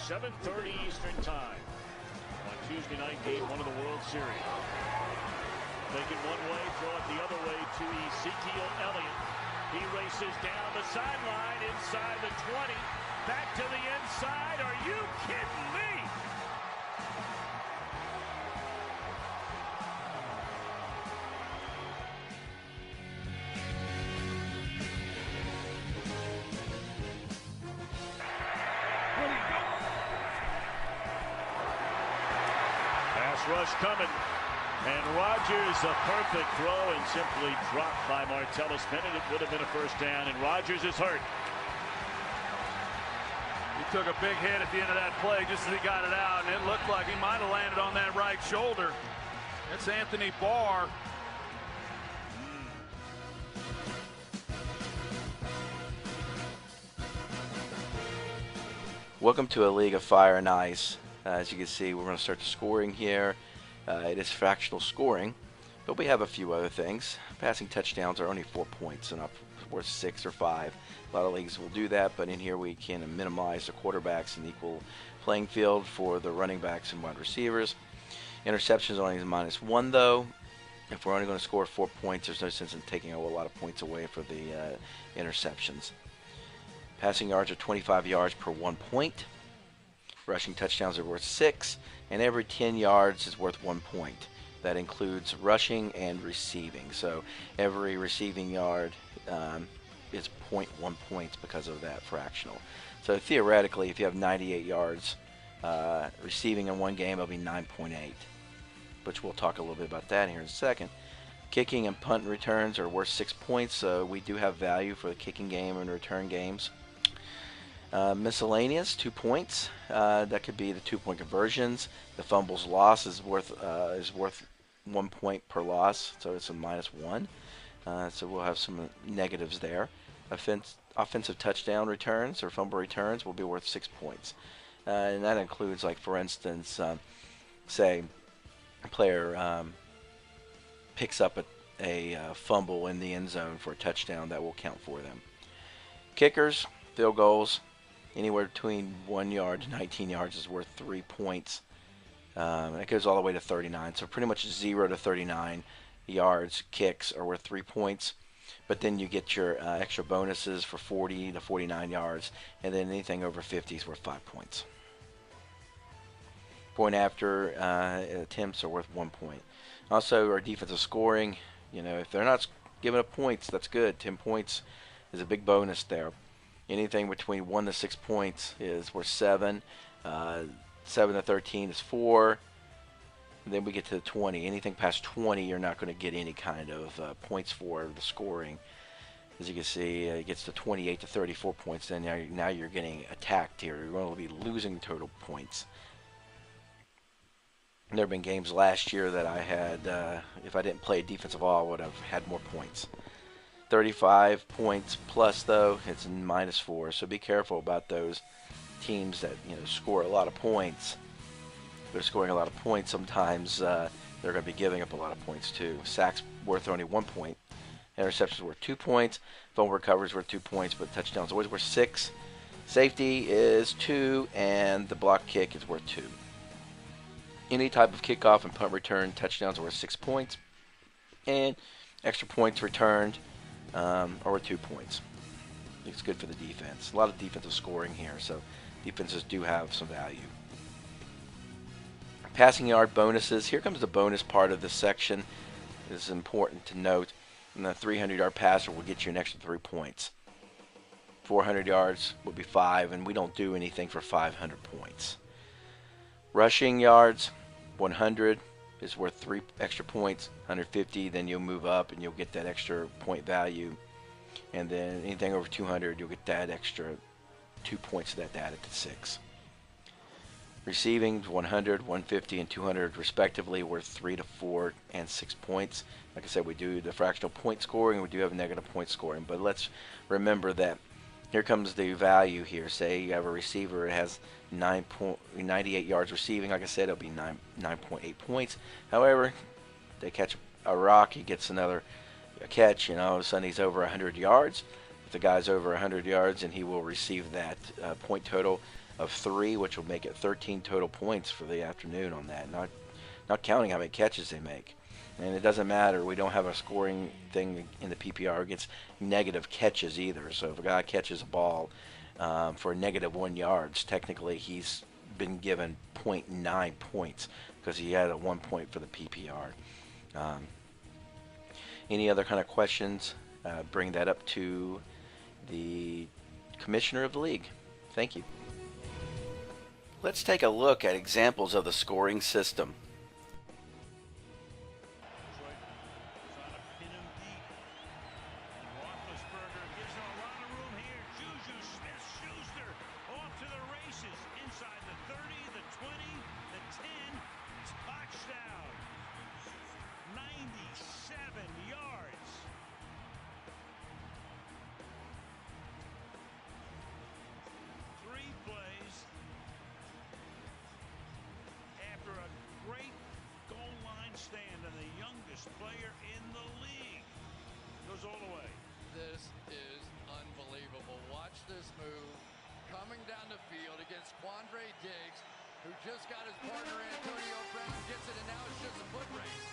7:30 Eastern Time on Tuesday night, game 1 of the World Series. Take it one way, throw it the other way to Ezekiel Elliott. He races down the sideline inside the 20, back to the inside. Are you kidding me? Pass rush coming. And Rogers, a perfect throw and simply dropped by Martellus Bennett. It would have been a first down, and Rogers is hurt. He took a big hit at the end of that play just as he got it out, and it looked like he might have landed on that right shoulder. That's Anthony Barr. Welcome to A League of Fire and Ice. As you can see, we're going to start the scoring here. It is fractional scoring, but we have a few other things. Passing touchdowns are only 4 points and not worth 6 or 5. A lot of leagues will do that, but in here we can minimize the quarterbacks and equal playing field for the running backs and wide receivers. Interceptions are only -1 though. If we're only going to score 4 points, there's no sense in taking a lot of points away for the interceptions. Passing yards are 25 yards per 1 point. Rushing touchdowns are worth 6, and every 10 yards is worth 1 point. That includes rushing and receiving. So every receiving yard is 0.1 points because of that fractional. So theoretically, if you have 98 yards receiving in one game, it'll be 9.8, which we'll talk a little bit about that here in a second. Kicking and punt returns are worth 6 points, so we do have value for the kicking game and return games. Miscellaneous, 2 points. That could be the 2-point conversions. The fumbles loss is worth 1 point per loss, so it's a -1. So we'll have some negatives there. Offensive touchdown returns or fumble returns will be worth 6 points, and that includes, like for instance, say a player picks up a fumble in the end zone for a touchdown, that will count for them. Kickers, field goals. Anywhere between 1 yard to 19 yards is worth 3 points. It goes all the way to 39. So pretty much 0 to 39 yards kicks are worth 3 points. But then you get your extra bonuses for 40 to 49 yards. And then anything over 50 is worth 5 points. Point after attempts are worth 1 point. Also, our defensive scoring, if they're not giving up points, that's good. 10 points is a big bonus there. Anything between 1 to 6 points is worth 7. 7 to 13 is 4. And then we get to 20. Anything past 20, you're not going to get any kind of points for the scoring. As you can see, it gets to 28 to 34 points. Then now you're getting attacked here. You're going to be losing total points. There have been games last year that I had, if I didn't play defensive all, I would have had more points. 35 points plus, though, it's -4. So be careful about those teams that score a lot of points. If they're scoring a lot of points, sometimes they're going to be giving up a lot of points too. Sacks worth only 1 point. Interceptions worth 2 points. Fumble recoveries worth 2 points, but touchdowns always worth 6. Safety is 2, and the block kick is worth 2. Any type of kickoff and punt return touchdowns are worth 6 points, and extra points returned are worth 2 points. It's good for the defense. A lot of defensive scoring here, so defenses do have some value. Passing yard bonuses. Here comes the bonus part of this section. This is important to note. And the 300-yard passer will get you an extra 3 points. 400 yards will be 5, and we don't do anything for 500 points. Rushing yards, 100 is worth 3 extra points. 150, then you'll move up and you'll get that extra point value. And then anything over 200, you'll get that extra 2 points of that added to 6. Receiving, 100, 150, and 200 respectively, worth 3 to 4 and 6 points. Like I said, we do the fractional point scoring, we do have negative point scoring, but let's remember that here comes the value here. Say you have a receiver that has 98 yards receiving. Like I said, it'll be 9.8 points. However, they catch a rock, he gets another catch, and all of a sudden he's over 100 yards. If the guy's over 100 yards, and he will receive that point total. of 3, which will make it 13 total points for the afternoon on that, not counting how many catches they make. And it doesn't matter. We don't have a scoring thing in the PPR against negative catches either. So if a guy catches a ball for -1 yards, technically he's been given 0.9 points because he had a 1 point for the PPR. Any other kind of questions? Bring that up to the commissioner of the league. Thank you. Let's take a look at examples of the scoring system. Stand and the youngest player in the league goes all the way. This is unbelievable. Watch this move coming down the field against Quandre Diggs, who just got his partner Antonio Brown, gets it, and now it's just a foot race.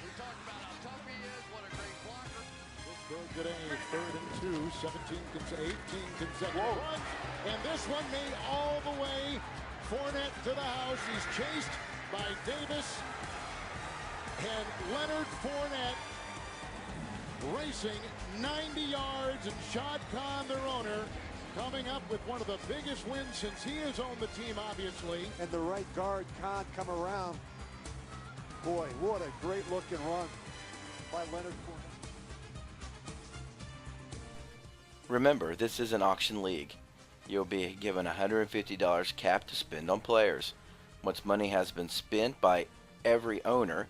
We talked about how tough he is, what a great blocker. Pittsburgh today is 3rd and 2, 18 consecutive runs, and this one made all the way. Fournette to the house. He's chased by Davis. And Leonard Fournette racing 90 yards, and Shad Khan, their owner, coming up with one of the biggest wins since he has owned the team, obviously. And the right guard, Khan, come around. Boy, what a great looking run by Leonard Fournette. Remember, this is an auction league. You'll be given $150 cap to spend on players. Once money has been spent by every owner,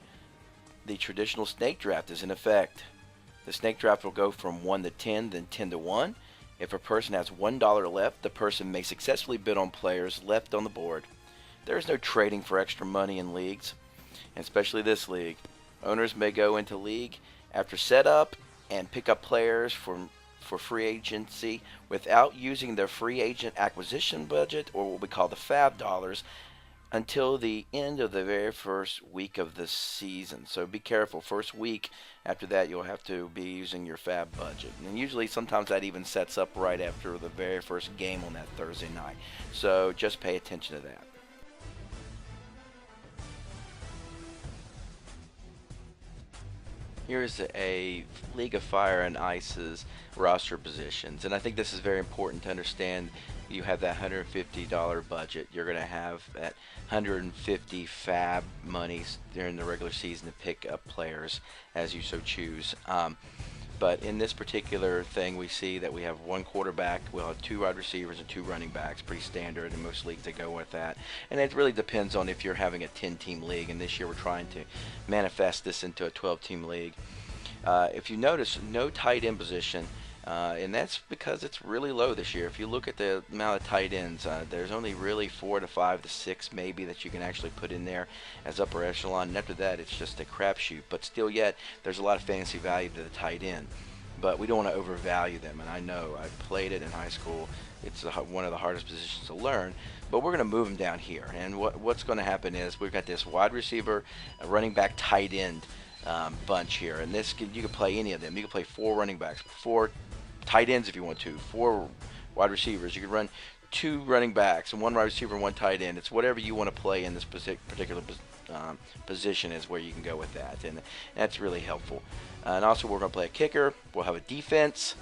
the traditional snake draft is in effect. The snake draft will go from 1 to 10, then 10 to 1. If a person has $1 left, the person may successfully bid on players left on the board. There is no trading for extra money in leagues, and especially this league. Owners may go into league after setup and pick up players for free agency without using their free agent acquisition budget, or what we call the FAB dollars, until the end of the very first week of the season. So be careful. First week after that, you'll have to be using your FAB budget. And usually sometimes that even sets up right after the very first game on that Thursday night. So just pay attention to that. Here's a League of Fire and Ice's roster positions, and I think this is very important to understand. You have that $150 budget. You're going to have that 150 FAB monies during the regular season to pick up players as you so choose. But in this particular thing, we see that we have 1 quarterback, we'll have 2 wide receivers and 2 running backs, pretty standard in most leagues. They go with that, and it really depends on if you're having a 10-team league, and this year we're trying to manifest this into a 12-team league. If you notice, no tight end position, and that's because it's really low this year. If you look at the amount of tight ends, there's only really 4 to 5 to 6 maybe that you can actually put in there as upper echelon, and after that it's just a crapshoot. But still yet, there's a lot of fantasy value to the tight end, but we don't want to overvalue them, and I know I played it in high school. It's one of the hardest positions to learn, but we're going to move them down here, and what's going to happen is we've got this wide receiver, a running back, tight end bunch here, and you can play any of them. You can play 4 running backs, 4 tight ends if you want to, 4 wide receivers. You can run 2 running backs and 1 wide receiver and 1 tight end. It's whatever you want to play in this particular position is where you can go with that, and that's really helpful. And also we're going to play a kicker. We'll have a defense,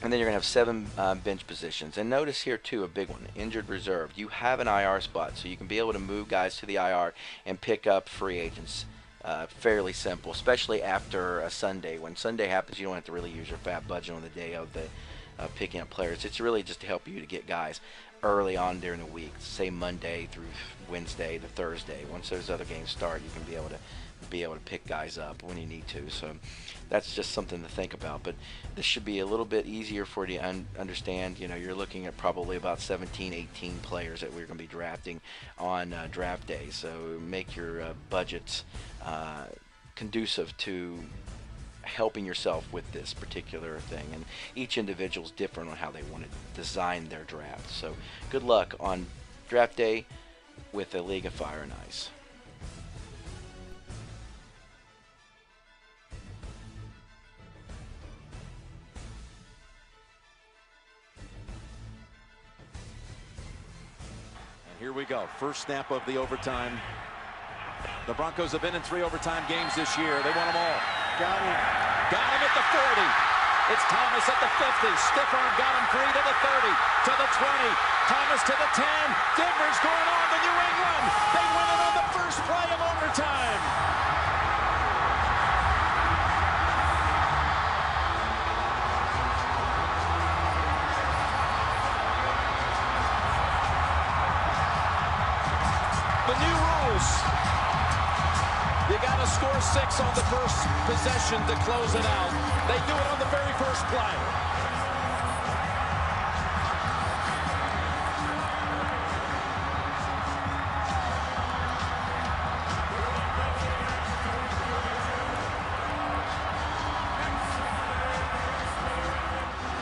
and then you're going to have 7 bench positions. And notice here too, a big one, injured reserve. You have an IR spot, so you can be able to move guys to the IR and pick up free agents. Fairly simple, especially after a Sunday. When Sunday happens, you don't have to really use your FAB budget on the day of the picking up players. It's really just to help you to get guys early on during the week, say Monday through Wednesday to Thursday. Once those other games start, you can be able to pick guys up when you need to. So that's just something to think about. But this should be a little bit easier for you to understand. You know, you're looking at probably about 17, 18 players that we're going to be drafting on draft day. So make your budgets conducive to helping yourself with this particular thing, and each individual's different on how they want to design their draft. So good luck on draft day with the League of Fire and Ice. Here we go. First snap of the overtime. The Broncos have been in 3 overtime games this year. They won them all. Got him. Got him at the 40. It's Thomas at the 50. Stiff arm got him free to the 30, to the 20. Thomas to the 10. Denver's going on to New England. They win it on the first play of overtime. The new rules. You got to score 6 on the first possession to close it out. They do it on the very first play.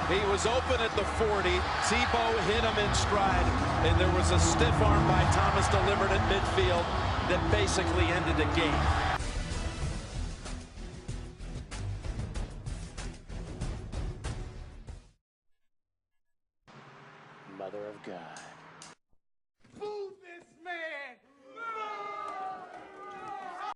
He was open at the 40. Tebow hit him in stride, and there was a stiff arm by Thomas delivered at midfield that basically ended the game. Mother of God.